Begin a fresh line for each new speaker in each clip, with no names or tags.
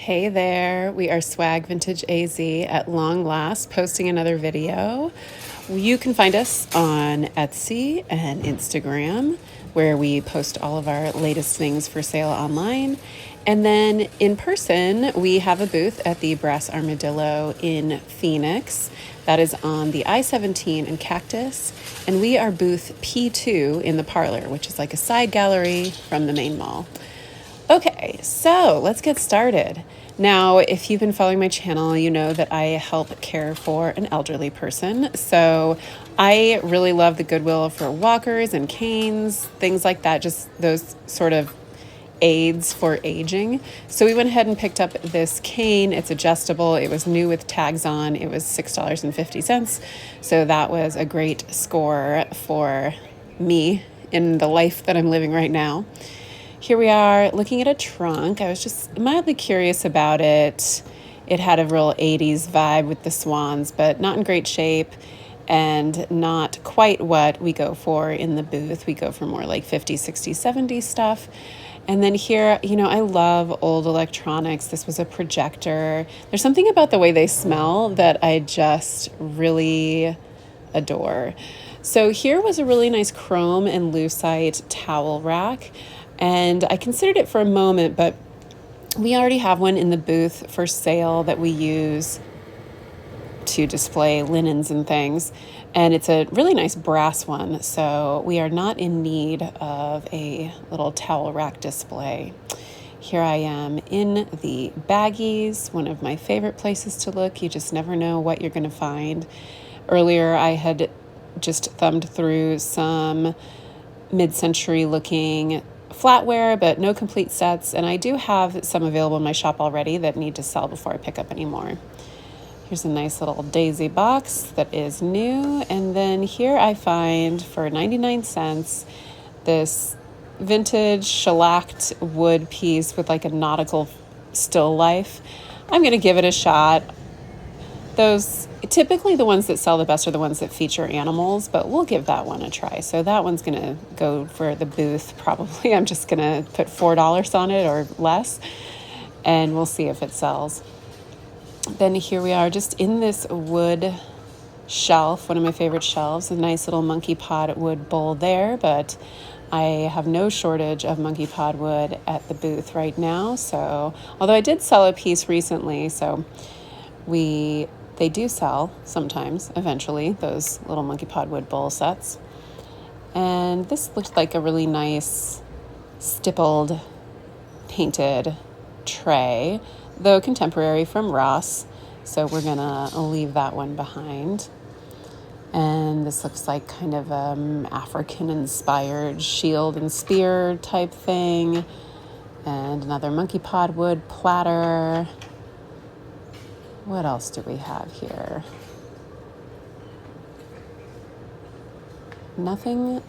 Hey there, we are SwagVintageAZ at long last, posting another video. You can find us on Etsy and Instagram, where we post all of our latest things for sale online. And then in person, we have a booth at the Brass Armadillo in Phoenix. That is on the I-17 and Cactus. And we are booth P2 in the Parlor, which is like a side gallery from the main mall. Okay, so let's get started. Now, if you've been following my channel, you know that I help care for an elderly person. So I really love the Goodwill for walkers and canes, things like that, just those sort of aids for aging. So we went ahead and picked up this cane. It's adjustable. It was new with tags on. It was $6.50. So that was a great score for me in the life that I'm living right now. Here we are looking at a trunk. I was just mildly curious about it. It had a real 80s vibe with the swans, but not in great shape and not quite what we go for in the booth. We go for more like 50, 60, 70 stuff. And then here, you know, I love old electronics. This was a projector. There's something about the way they smell that I just really adore. So here was a really nice chrome and lucite towel rack. And I considered it for a moment, but we already have one in the booth for sale that we use to display linens and things. And it's a really nice brass one, so we are not in need of a little towel rack display. Here I am in the baggies, one of my favorite places to look. You just never know what you're going to find. Earlier, I had just thumbed through some mid-century looking flatware, but no complete sets. And I do have some available in my shop already that need to sell before I pick up any more. Here's a nice little daisy box that is new. And then here I find for 99 cents this vintage shellacked wood piece with like a nautical still life. I'm going to give it a shot. Those typically the ones that sell the best are the ones that feature animals, but we'll give that one a try. So that one's going to go for the booth probably. I'm just going to put $4 on it or less, and we'll see if it sells. Then here we are just in this wood shelf, one of my favorite shelves, a nice little monkey pod wood bowl there, but I have no shortage of monkey pod wood at the booth right now. So, although I did sell a piece recently, so they do sell sometimes, eventually, those little monkey pod wood bowl sets. And this looks like a really nice stippled painted tray, though contemporary, from Ross. So we're gonna leave that one behind. And this looks like kind of African-inspired shield and spear type thing. And another monkey pod wood platter. What else do we have here? Nothing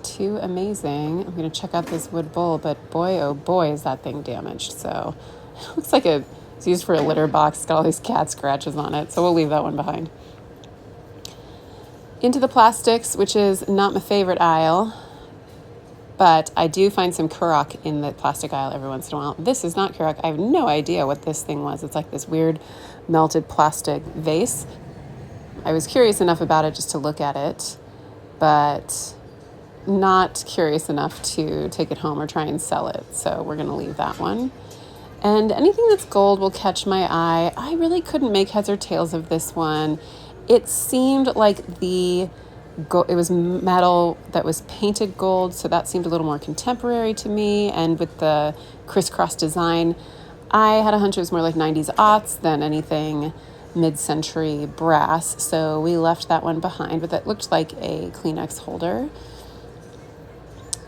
too amazing. I'm going to check out this wood bowl, but boy, oh boy, is that thing damaged. So it looks like it's used for a litter box. It's got all these cat scratches on it, so we'll leave that one behind. Into the plastics, which is not my favorite aisle, but I do find some Kurok in the plastic aisle every once in a while. This is not Kurok. I have no idea what this thing was. It's like this weird melted plastic vase. I was curious enough about it just to look at it, but not curious enough to take it home or try and sell it. So we're going to leave that one. And anything that's gold will catch my eye. I really couldn't make heads or tails of this one. It seemed like it was metal that was painted gold, so that seemed a little more contemporary to me. And with the crisscross design, I had a hunch it was more like 90s aughts than anything mid-century brass. So we left that one behind, but that looked like a Kleenex holder.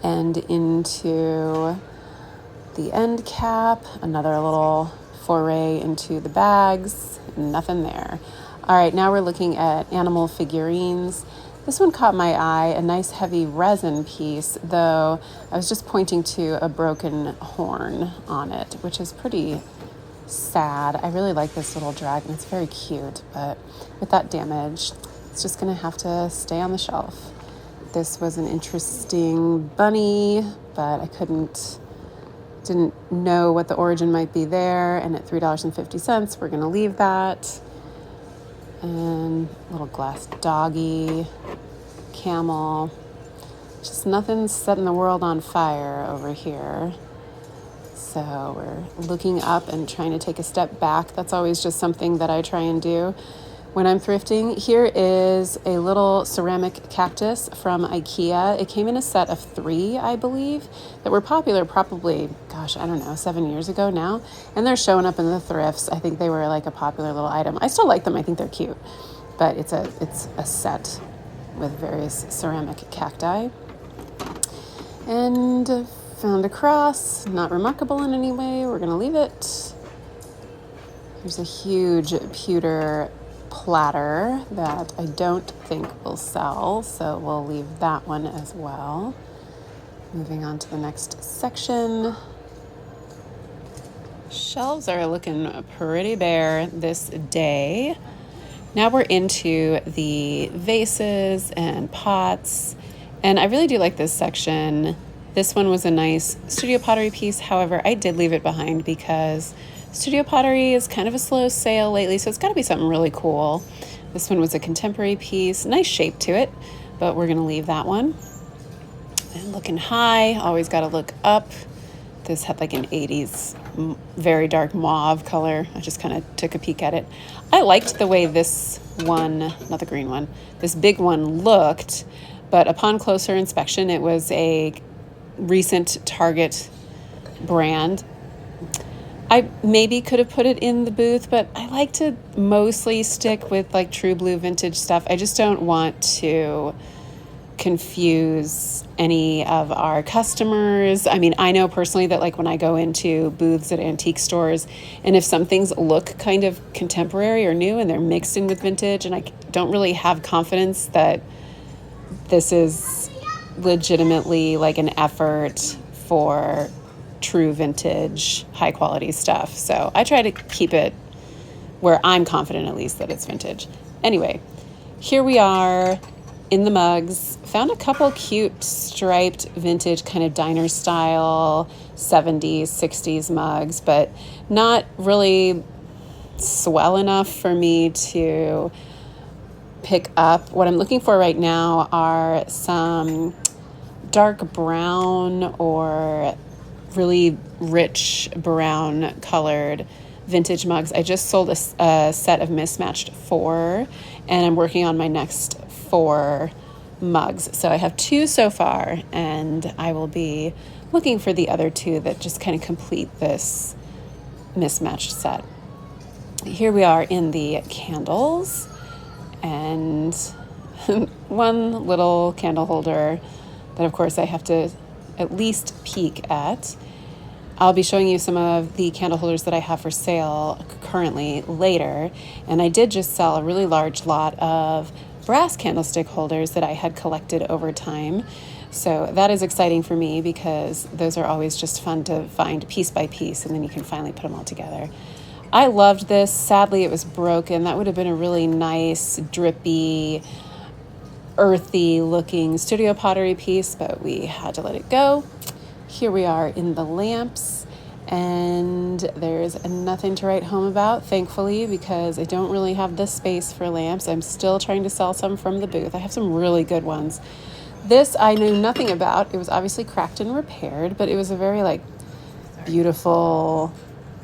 And into the end cap, another little foray into the bags, nothing there. All right, now we're looking at animal figurines. This one caught my eye, a nice heavy resin piece, though I was just pointing to a broken horn on it, which is pretty sad. I really like this little dragon. It's very cute, but with that damage, it's just going to have to stay on the shelf. This was an interesting bunny, but I couldn't Didn't know what the origin might be there, and at $3.50, we're gonna leave that. And little glass doggy, camel. Just nothing setting the world on fire over here. So we're looking up and trying to take a step back. That's always just something that I try and do when I'm thrifting. Here is a little ceramic cactus from IKEA. It came in a set of 3, I believe, that were popular probably, gosh, I don't know, 7 years ago now. And they're showing up in the thrifts. I think they were like a popular little item. I still like them. I think they're cute. But it's a set with various ceramic cacti. And found a cross, not remarkable in any way. We're going to leave it. There's a huge pewter platter that I don't think will sell, so we'll leave that one as well. Moving on to the next section. Shelves are looking pretty bare this day. Now we're into the vases and pots, and I really do like this section. This one was a nice studio pottery piece. However, I did leave it behind because studio pottery is kind of a slow sale lately, so it's got to be something really cool. This one was a contemporary piece, nice shape to it, but we're going to leave that one. And looking high, always got to look up. This had like an 80s very dark mauve color. I just kind of took a peek at it. I liked the way this one, not the green one, this big one looked, but upon closer inspection, it was a recent Target brand. I maybe could have put it in the booth, but I like to mostly stick with like true blue vintage stuff. I just don't want to confuse any of our customers. I mean, I know personally that like when I go into booths at antique stores, and if some things look kind of contemporary or new and they're mixed in with vintage, and I don't really have confidence that this is legitimately like an effort for true vintage, high quality stuff. So I try to keep it where I'm confident at least that it's vintage. Anyway, here we are in the mugs. Found a couple cute striped vintage kind of diner style 70s, 60s mugs, but not really swell enough for me to pick up. What I'm looking for right now are some dark brown or really rich brown colored vintage mugs. I just sold a set of mismatched 4, and I'm working on my next 4 mugs. So I have 2 so far, and I will be looking for the other 2 that just kind of complete this mismatched set. Here we are in the candles, and one little candle holder that of course I have to at least peek at. I'll be showing you some of the candle holders that I have for sale currently later, and I did just sell a really large lot of brass candlestick holders that I had collected over time. So that is exciting for me because those are always just fun to find piece by piece, and then you can finally put them all together. I loved this. Sadly, it was broken. That would have been a really nice, drippy, earthy looking studio pottery piece, but we had to let it go. Here we are in the lamps, and there's nothing to write home about, thankfully, because I don't really have the space for lamps. I'm still trying to sell some from the booth. I have some really good ones. This I knew nothing about. It was obviously cracked and repaired, but it was a very like beautiful,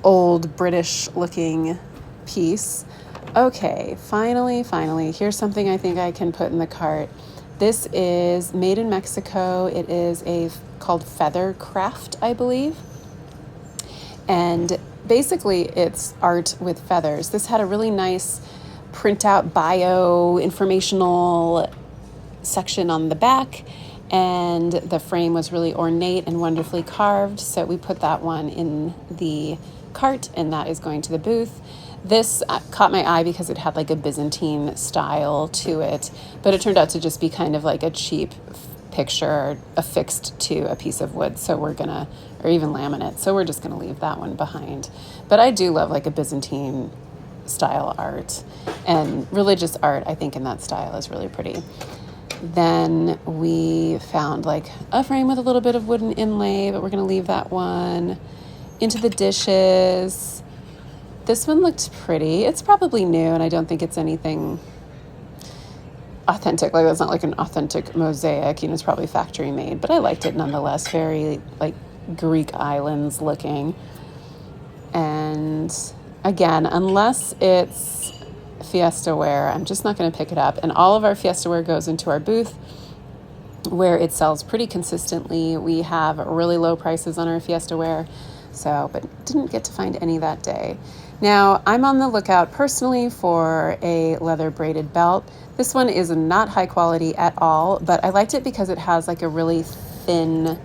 old British looking piece. Okay, finally, here's something I think I can put in the cart. This is made in Mexico. It is called Feather Craft, I believe. And basically it's art with feathers. This had a really nice printout bio informational section on the back, and the frame was really ornate and wonderfully carved. So we put that one in the cart, and that is going to the booth. This caught my eye because it had like a Byzantine style to it, but it turned out to just be kind of like a cheap picture affixed to a piece of wood. So or even laminate. So we're just gonna leave that one behind. But I do love like a Byzantine style art, and religious art, I think, in that style is really pretty. Then we found like a frame with a little bit of wooden inlay, but we're going to leave that one. Into the dishes. This one looked pretty. It's probably new, and I don't think it's anything authentic. Like, it's not like an authentic mosaic. You know, it's probably factory made, but I liked it nonetheless. Very like Greek islands looking. And again, unless it's Fiesta ware, I'm just not going to pick it up. And all of our Fiesta ware goes into our booth where it sells pretty consistently. We have really low prices on our Fiesta ware, but didn't get to find any that day. Now, I'm on the lookout personally for a leather braided belt. This one is not high quality at all, but I liked it because it has like a really thin,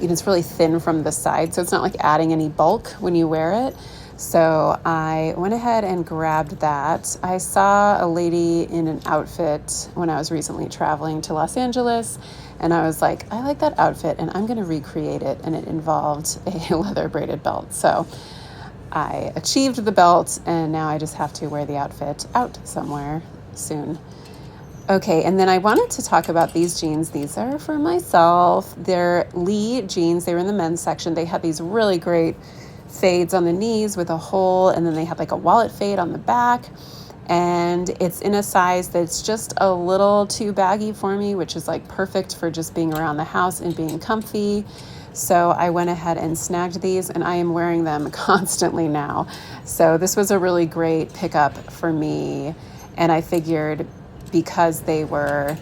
it's really thin from the side, so it's not like adding any bulk when you wear it. So I went ahead and grabbed that. I saw a lady in an outfit when I was recently traveling to Los Angeles, and I was like, I like that outfit and I'm going to recreate it, and it involved a leather braided belt. So I achieved the belt, and now I just have to wear the outfit out somewhere soon. Okay, and then I wanted to talk about these jeans. These are for myself. They're Lee jeans. They were in the men's section. They had these really great fades on the knees with a hole, and then they had like a wallet fade on the back. And it's in a size that's just a little too baggy for me, which is like perfect for just being around the house and being comfy. So I went ahead and snagged these, and I am wearing them constantly now. So this was a really great pickup for me. And I figured because they looked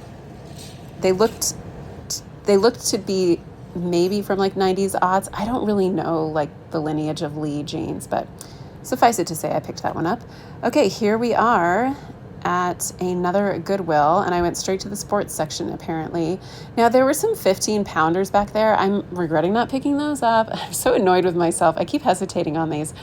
to be maybe from like 90s aughts. I don't really know like the lineage of Lee jeans, but suffice it to say I picked that one up. Okay, here we are at another Goodwill, and I went straight to the sports section apparently. Now there were some 15-pounders back there. I'm regretting not picking those up. I'm so annoyed with myself. I keep hesitating on these.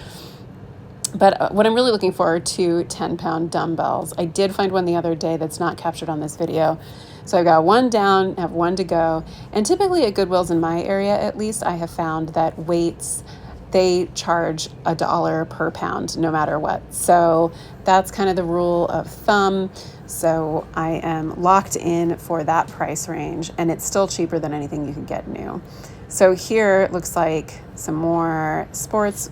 But what I'm really looking for are 2 10-pound dumbbells. I did find one the other day that's not captured on this video. So I got one down, have one to go. And typically at Goodwills in my area, at least, I have found that weights, they charge $1 per pound no matter what. So that's kind of the rule of thumb. So I am locked in for that price range, and it's still cheaper than anything you can get new. So here it looks like some more sports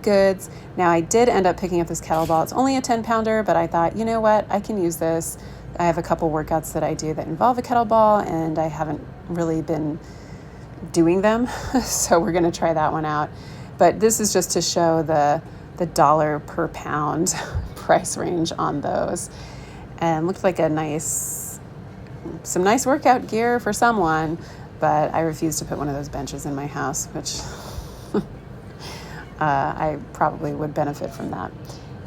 goods. Now I did end up picking up this kettlebell. It's only a 10-pounder, but I thought, you know what, I can use this. I have a couple workouts that I do that involve a kettlebell, and I haven't really been doing them. So we're going to try that one out. But this is just to show the dollar per pound price range on those. And looked like some nice workout gear for someone, but I refuse to put one of those benches in my house, which I probably would benefit from that.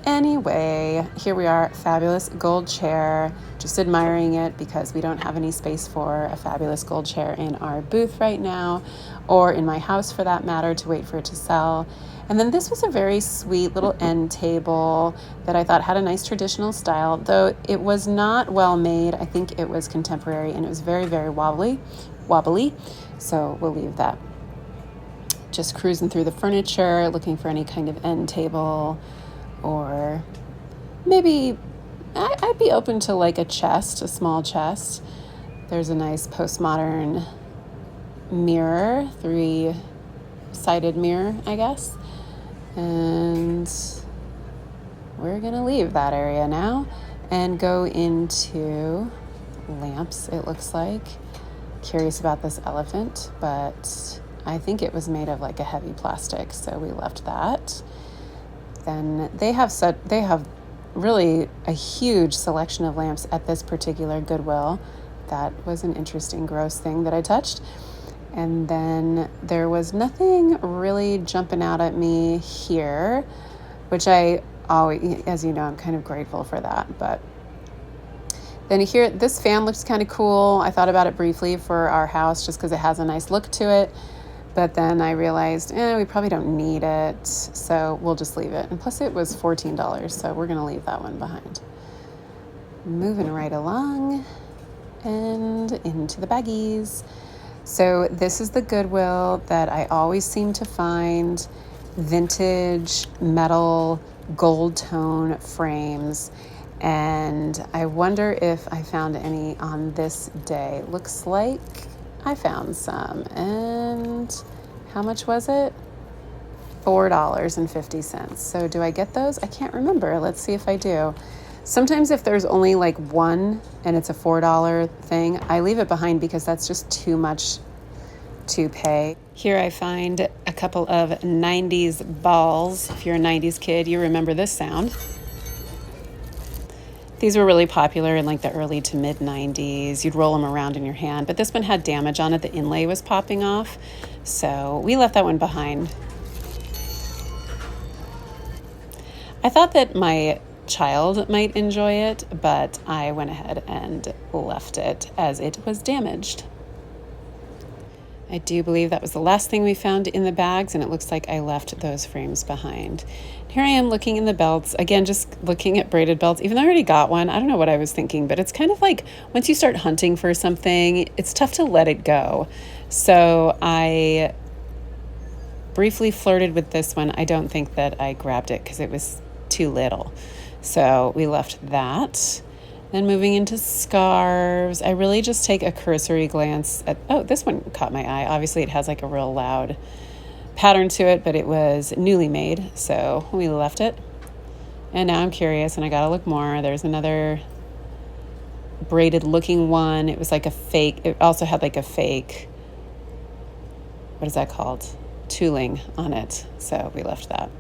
Anyway, here we are, fabulous gold chair. Just admiring it because we don't have any space for a fabulous gold chair in our booth right now, or in my house for that matter, to wait for it to sell. And then this was a very sweet little end table that I thought had a nice traditional style, though it was not well made. I think it was contemporary, and it was very, very wobbly. So we'll leave that. Just cruising through the furniture, looking for any kind of end table, or maybe I'd be open to like a chest, a small chest. There's a nice postmodern mirror, 3-sided mirror, I guess. And we're gonna leave that area now and go into lamps, it looks like. Curious about this elephant, but I think it was made of like a heavy plastic, so we left that. Then they have really a huge selection of lamps at this particular Goodwill. That was an interesting gross thing that I touched. And then there was nothing really jumping out at me here, which I always, as you know, I'm kind of grateful for that. But then here, this fan looks kind of cool. I thought about it briefly for our house just because it has a nice look to it. But then I realized, we probably don't need it, so we'll just leave it. And plus it was $14, so we're gonna leave that one behind. Moving right along and into the baggies. So this is the Goodwill that I always seem to find vintage metal gold tone frames. And I wonder if I found any on this day. Looks like I found some. And how much was it? $4.50. So do I get those? I can't remember. Let's see if I do. Sometimes if there's only like one and it's a $4 thing, I leave it behind because that's just too much to pay. Here I find a couple of 90s balls. If you're a 90s kid, you remember this sound. These were really popular in like the early to mid 90s. You'd roll them around in your hand, but this one had damage on it. The inlay was popping off. So we left that one behind. I thought that my child might enjoy it, but I went ahead and left it as it was damaged. I do believe that was the last thing we found in the bags, and it looks like I left those frames behind. Here I am looking in the belts, again, just looking at braided belts, even though I already got one. I don't know what I was thinking, but it's kind of like once you start hunting for something, it's tough to let it go. So I briefly flirted with this one. I don't think that I grabbed it because it was too little. So we left that. Then moving into scarves, I really just take a cursory glance at, oh, this one caught my eye. Obviously it has like a real loud pattern to it, but it was newly made, so we left it. And now I'm curious and I gotta look more. There's another braided looking one. It was like a fake, it also had like a fake, what is that called? Tooling on it. So we left that.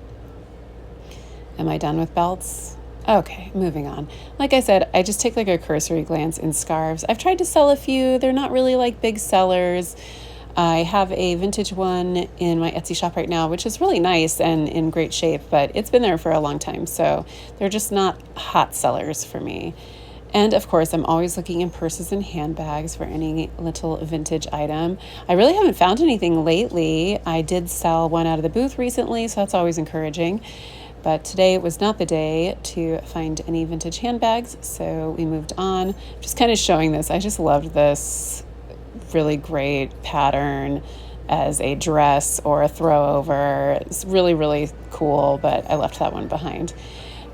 Am I done with belts? Okay, moving on. Like I said, I just take like a cursory glance in scarves. I've tried to sell a few. They're not really like big sellers. I have a vintage one in my Etsy shop right now, which is really nice and in great shape, but it's been there for a long time. So they're just not hot sellers for me. And of course, I'm always looking in purses and handbags for any little vintage item. I really haven't found anything lately. I did sell one out of the booth recently, so that's always encouraging. But today was not the day to find any vintage handbags, so we moved on. Just kind of showing this. I just loved this really great pattern as a dress or a throw over. It's really, really cool, but I left that one behind.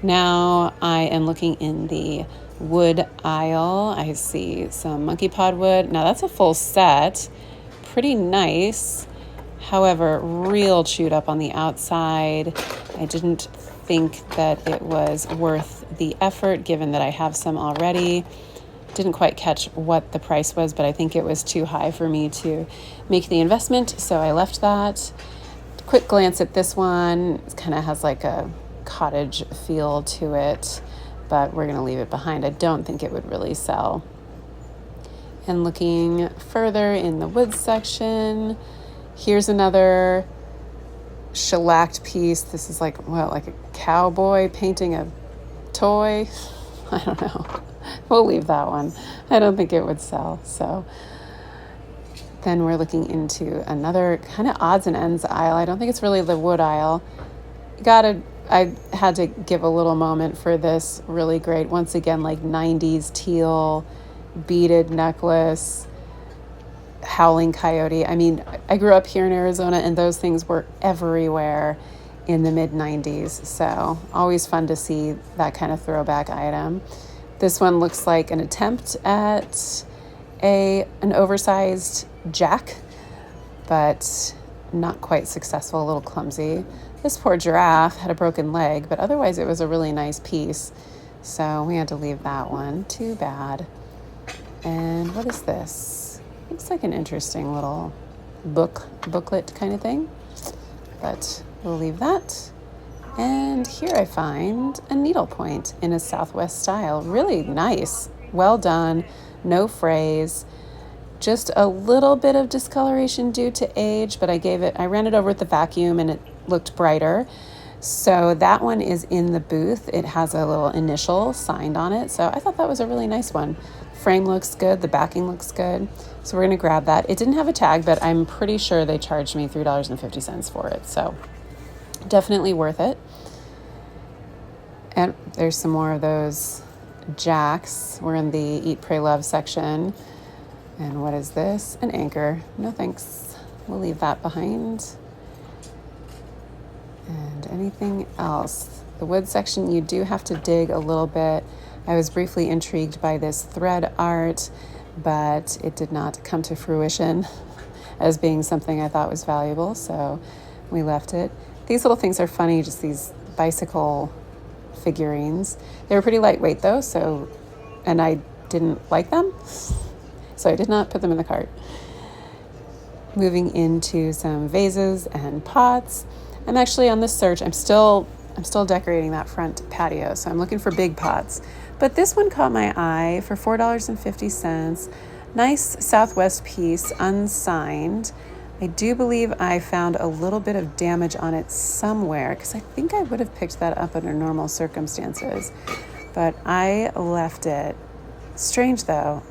Now I am looking in the wood aisle. I see some monkey pod wood. Now that's a full set. Pretty nice. However, real chewed up on the outside. I didn't think that it was worth the effort given that I have some already. Didn't quite catch what the price was, but I think it was too high for me to make the investment, so I left that. Quick glance at this one. It kind of has like a cottage feel to it, but we're going to leave it behind. I don't think it would really sell. And looking further in the wood section, here's another shellacked piece. This is like, what, like a cowboy painting a toy? I don't know. We'll leave that one. I don't think it would sell. So then we're looking into another kind of odds and ends aisle. I don't think it's really the wood aisle. I had to give a little moment for this really great, once again, like 90s teal beaded necklace. Howling coyote. I mean, I grew up here in Arizona and those things were everywhere in the mid 90s. So always fun to see that kind of throwback item. This one looks like an attempt at an oversized jack, but not quite successful, a little clumsy. This poor giraffe had a broken leg, but otherwise it was a really nice piece. So we had to leave that one. Too bad. And what is this? Looks like an interesting little booklet kind of thing, but we'll leave that. And here I find a needlepoint in a Southwest style. Really nice. Well done. No frays. Just a little bit of discoloration due to age, but I ran it over with the vacuum and it looked brighter. So that one is in the booth. It has a little initial signed on it. So I thought that was a really nice one. Frame looks good. The backing looks good. So we're going to grab that. It didn't have a tag, but I'm pretty sure they charged me $3.50 for it. So definitely worth it. And there's some more of those jacks. We're in the Eat, Pray, Love section. And what is this? An anchor. No thanks. We'll leave that behind. And anything else? The wood section, you do have to dig a little bit. I was briefly intrigued by this thread art, but it did not come to fruition as being something I thought was valuable, so we left it. These little things are funny, just these bicycle figurines. They were pretty lightweight though, and I didn't like them, so I did not put them in the cart. Moving into some vases and pots. I'm actually on the search. I'm still decorating that front patio, so I'm looking for big pots. But this one caught my eye for $4.50. Nice Southwest piece, unsigned. I do believe I found a little bit of damage on it somewhere, because I think I would have picked that up under normal circumstances, but I left it. Strange though,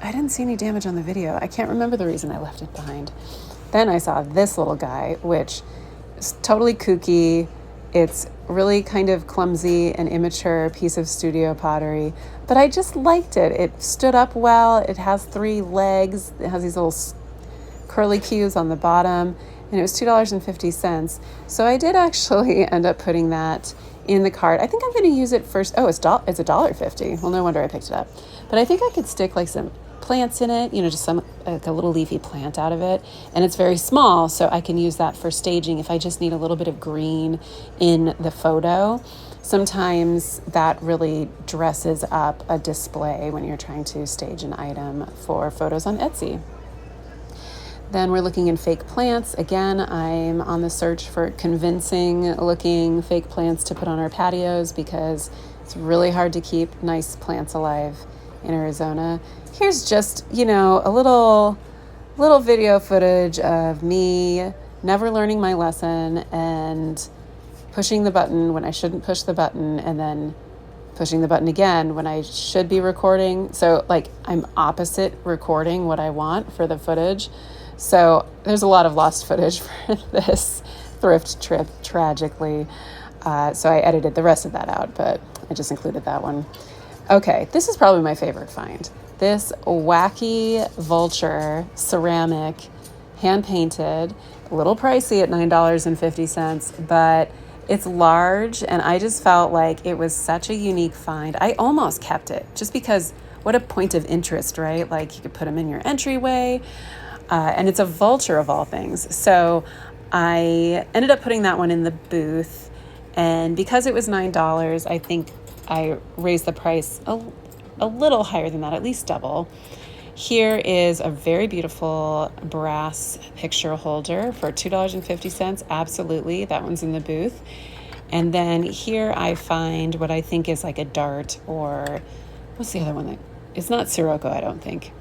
I didn't see any damage on the video. I can't remember the reason I left it behind. Then I saw this little guy, which is totally kooky. It's really kind of clumsy and immature piece of studio pottery, but I just liked it. It stood up well. It has 3 legs. It has these little curly cues on the bottom, and it was $2.50. So I did actually end up putting that in the cart. I think I'm going to use it first. Oh, it's $1.50. Well, no wonder I picked it up. But I think I could stick like some plants in it, just some like a little leafy plant out of it. And it's very small, so I can use that for staging if I just need a little bit of green in the photo. Sometimes that really dresses up a display when you're trying to stage an item for photos on Etsy. Then we're looking in fake plants. Again, I'm on the search for convincing looking fake plants to put on our patios because it's really hard to keep nice plants alive in Arizona. Here's just, a little video footage of me never learning my lesson and pushing the button when I shouldn't push the button, and then pushing the button again when I should be recording. So I'm opposite recording what I want for the footage. So there's a lot of lost footage for this thrift trip, tragically. So I edited the rest of that out, but I just included that one. Okay, this is probably my favorite find. This wacky vulture ceramic, hand-painted, a little pricey at $9.50, but it's large, and I just felt like it was such a unique find. I almost kept it, just because what a point of interest, right? Like, you could put them in your entryway, and it's a vulture of all things. So I ended up putting that one in the booth, and because it was $9, I think I raised the price a little higher than that, at least double. Here is a very beautiful brass picture holder for $2.50. Absolutely, that one's in the booth. And then here I find what I think is like a dart, or what's the other one? It's not Sirocco, I don't think,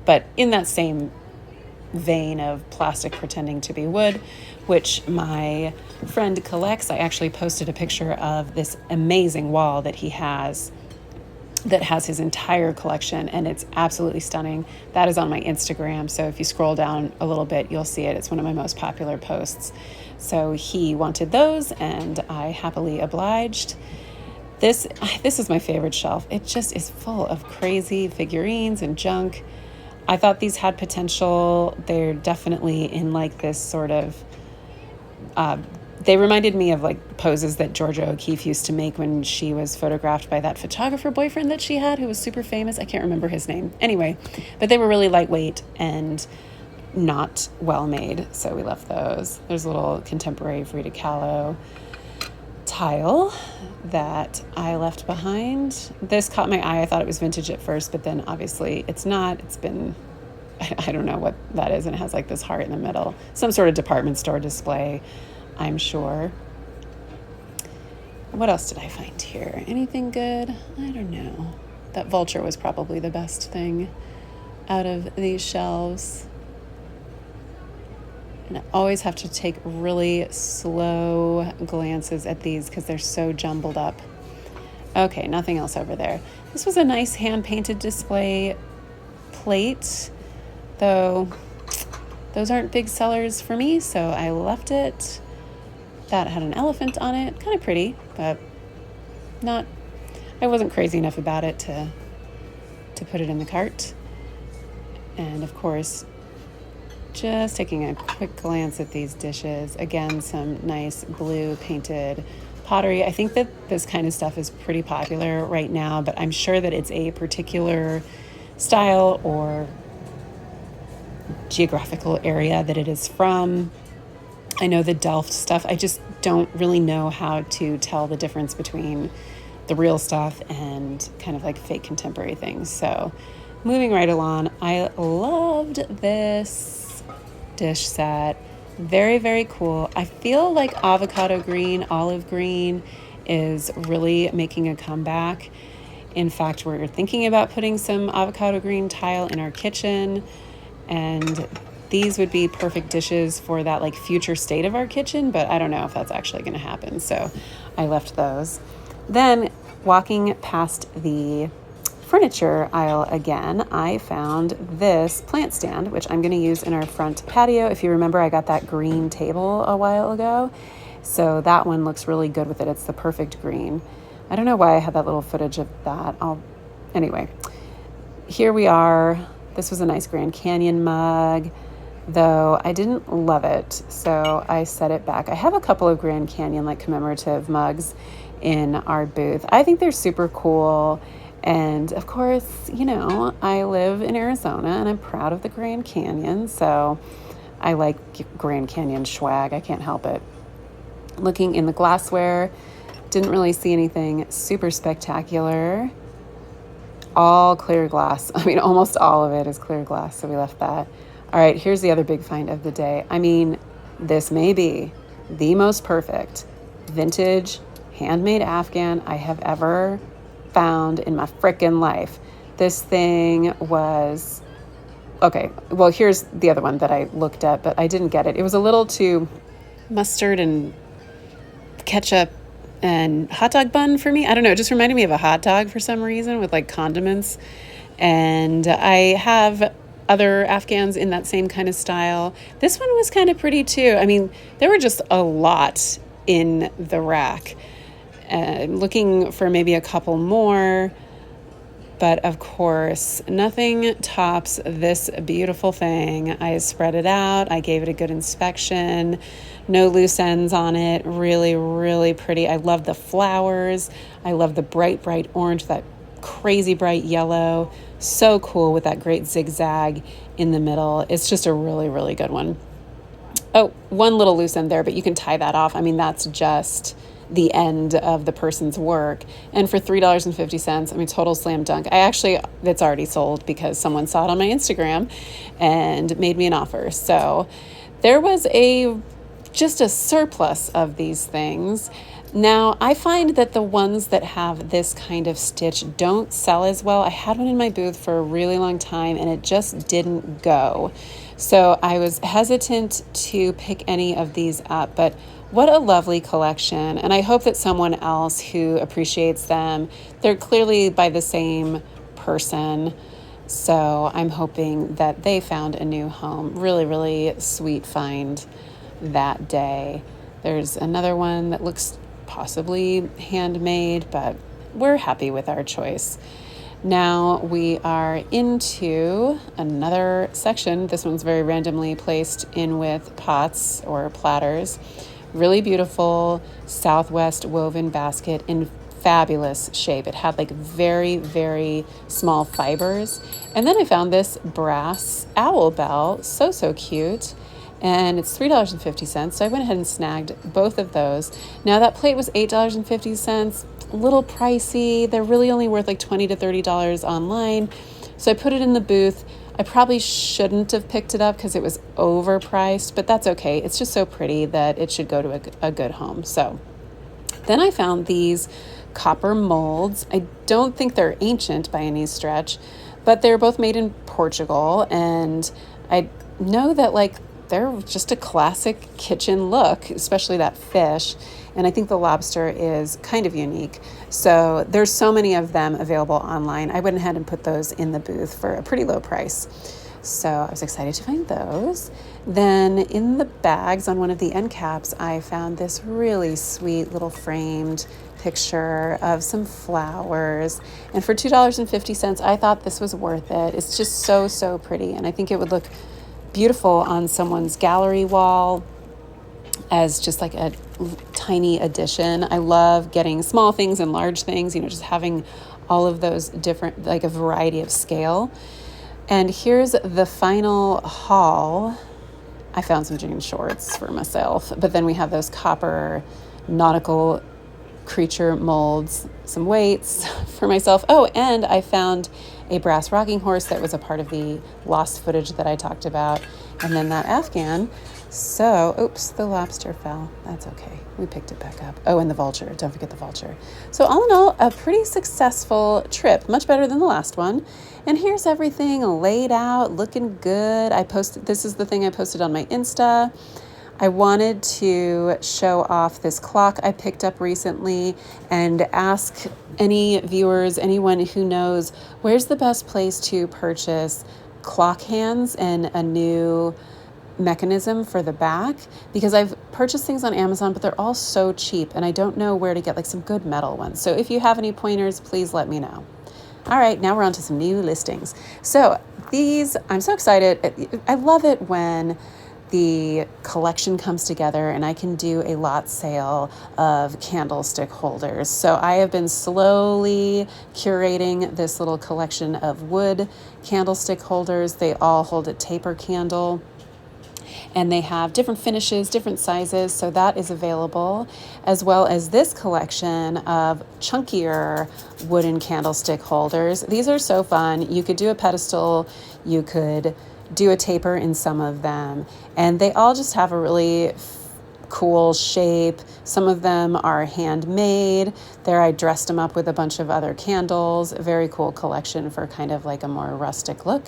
but in that same vein of plastic pretending to be wood, which my friend collects. I actually posted a picture of this amazing wall that he has that has his entire collection, and it's absolutely stunning. That is on my Instagram, so if you scroll down a little bit, you'll see it. It's one of my most popular posts. So he wanted those, and I happily obliged. This is my favorite shelf. It just is full of crazy figurines and junk. I thought these had potential. They're definitely in like this sort of, they reminded me of like poses that Georgia O'Keeffe used to make when she was photographed by that photographer boyfriend that she had, who was super famous. I can't remember his name. Anyway, but they were really lightweight and not well made, so we left those. There's a little contemporary Frida Kahlo tile that I left behind. This caught my eye. I thought it was vintage at first, but then obviously it's not. It's been, I don't know what that is, and it has like this heart in the middle. Some sort of department store display, I'm sure. What else did I find here? Anything good? I don't know. That vulture was probably the best thing out of these shelves. And I always have to take really slow glances at these because they're so jumbled up. Okay, nothing else over there. This was a nice hand-painted display plate, though those aren't big sellers for me, so I left it. That had an elephant on it. Kind of pretty, but not, I wasn't crazy enough about it to put it in the cart. And of course, just taking a quick glance at these dishes. Again, some nice blue painted pottery. I think that this kind of stuff is pretty popular right now, but I'm sure that it's a particular style or geographical area that it is from. I know the Delft stuff, I just don't really know how to tell the difference between the real stuff and kind of like fake contemporary things. So moving right along, I loved this dish set. Very, very cool. I feel like avocado green, olive green is really making a comeback. In fact, we're thinking about putting some avocado green tile in our kitchen, and these would be perfect dishes for that like future state of our kitchen, but I don't know if that's actually going to happen. So I left those. Then walking past the furniture aisle again, I found this plant stand, which I'm going to use in our front patio. If you remember, I got that green table a while ago. So that one looks really good with it. It's the perfect green. I don't know why I had that little footage of that. Anyway, here we are. This was a nice Grand Canyon mug, though I didn't love it, so I set it back. I have a couple of Grand Canyon like commemorative mugs in our booth. I think they're super cool. And of course, you know, I live in Arizona and I'm proud of the Grand Canyon, so I like Grand Canyon swag. I can't help it. Looking in the glassware, didn't really see anything super spectacular. All clear glass. I mean, almost all of it is clear glass, so we left that. All right, here's the other big find of the day. I mean, this may be the most perfect vintage handmade Afghan I have ever found in my frickin' life. This thing was, okay, well, here's the other one that I looked at, but I didn't get it. It was a little too mustard and ketchup and hot dog bun for me. I don't know, it just reminded me of a hot dog for some reason with like condiments. And I have other Afghans in that same kind of style. This one was kind of pretty too. I mean, there were just a lot in the rack. Looking for maybe a couple more, but of course, nothing tops this beautiful thing. I spread it out. I gave it a good inspection. No loose ends on it. Really, really pretty. I love the flowers. I love the bright, bright orange, that crazy bright yellow. So cool with that great zigzag in the middle. It's just a really, really good one. Oh, one little loose end there, but you can tie that off. I mean, that's just the end of the person's work. And for $3.50, I mean, total slam dunk. It's already sold because someone saw it on my Instagram and made me an offer. So there was just a surplus of these things. Now, I find that the ones that have this kind of stitch don't sell as well. I had one in my booth for a really long time and it just didn't go. So I was hesitant to pick any of these up, but what a lovely collection. And I hope that someone else who appreciates them, they're clearly by the same person. So I'm hoping that they found a new home. Really, really sweet find that day. There's another one that looks possibly handmade, but we're happy with our choice. Now we are into another section. This one's very randomly placed in with pots or platters. Really beautiful Southwest woven basket in fabulous shape. It had like very, very small fibers. And then I found this brass owl bell. So cute. And it's $3.50. So I went ahead and snagged both of those. Now that plate was $8.50. A little pricey. They're really only worth like $20 to $30 online. So I put it in the booth. I probably shouldn't have picked it up because it was overpriced, but that's okay. It's just so pretty that it should go to a good home. So then I found these copper molds. I don't think they're ancient by any stretch, but they're both made in Portugal. And I know that like they're just a classic kitchen look, especially that fish. And I think the lobster is kind of unique. So there's so many of them available online. I went ahead and put those in the booth for a pretty low price. So I was excited to find those. Then in the bags on one of the end caps, I found this really sweet little framed picture of some flowers. And for $2.50, I thought this was worth it. It's just so pretty. And I think it would look beautiful on someone's gallery wall. as just like a tiny addition. I love getting small things and large things, just having all of those different, like a variety of scale. And here's the final haul. I found some jean shorts for myself, but then we have those copper nautical creature molds, some weights for myself. Oh, and I found a brass rocking horse that was a part of the lost footage that I talked about. And then that Afghan. So, oops, the lobster fell. That's okay. We picked it back up. Oh, and the vulture. Don't forget the vulture. So all in all, a pretty successful trip. Much better than the last one. And here's everything laid out, looking good. This is the thing I posted on my Insta. I wanted to show off this clock I picked up recently and ask any viewers, anyone who knows, where's the best place to purchase clock hands and a new mechanism for the back, because I've purchased things on Amazon, but they're all so cheap and I don't know where to get like some good metal ones. So if you have any pointers, please let me know. All right, now we're on to some new listings. So these, I'm so excited. I love it when the collection comes together and I can do a lot sale of candlestick holders. So I have been slowly curating this little collection of wood candlestick holders. They all hold a taper candle, and they have different finishes, different sizes, so that is available, as well as this collection of chunkier wooden candlestick holders. These are so fun. You could do a pedestal, you could do a taper in some of them, and they all just have a really cool shape. Some of them are handmade. There I dressed them up with a bunch of other candles. A very cool collection for kind of like a more rustic look.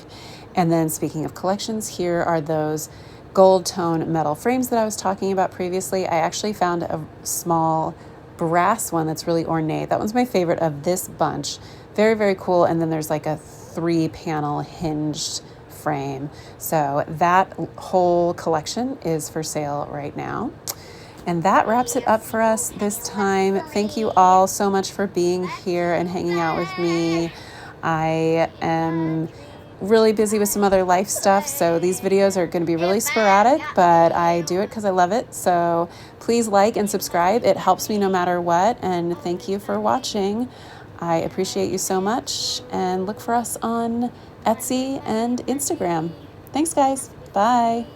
And then speaking of collections, here are those gold tone metal frames that I was talking about previously. I actually found a small brass one that's really ornate. That one's my favorite of this bunch. Very, very cool. And then there's like a 3-panel hinged frame. So that whole collection is for sale right now. And that wraps it up for us this time. Thank you all so much for being here and hanging out with me. I am really busy with some other life stuff, so these videos are going to be really sporadic, but I do it because I love it. So please like and subscribe. It helps me no matter what, and thank you for watching. I appreciate you so much, and look for us on Etsy and Instagram. Thanks, guys. Bye.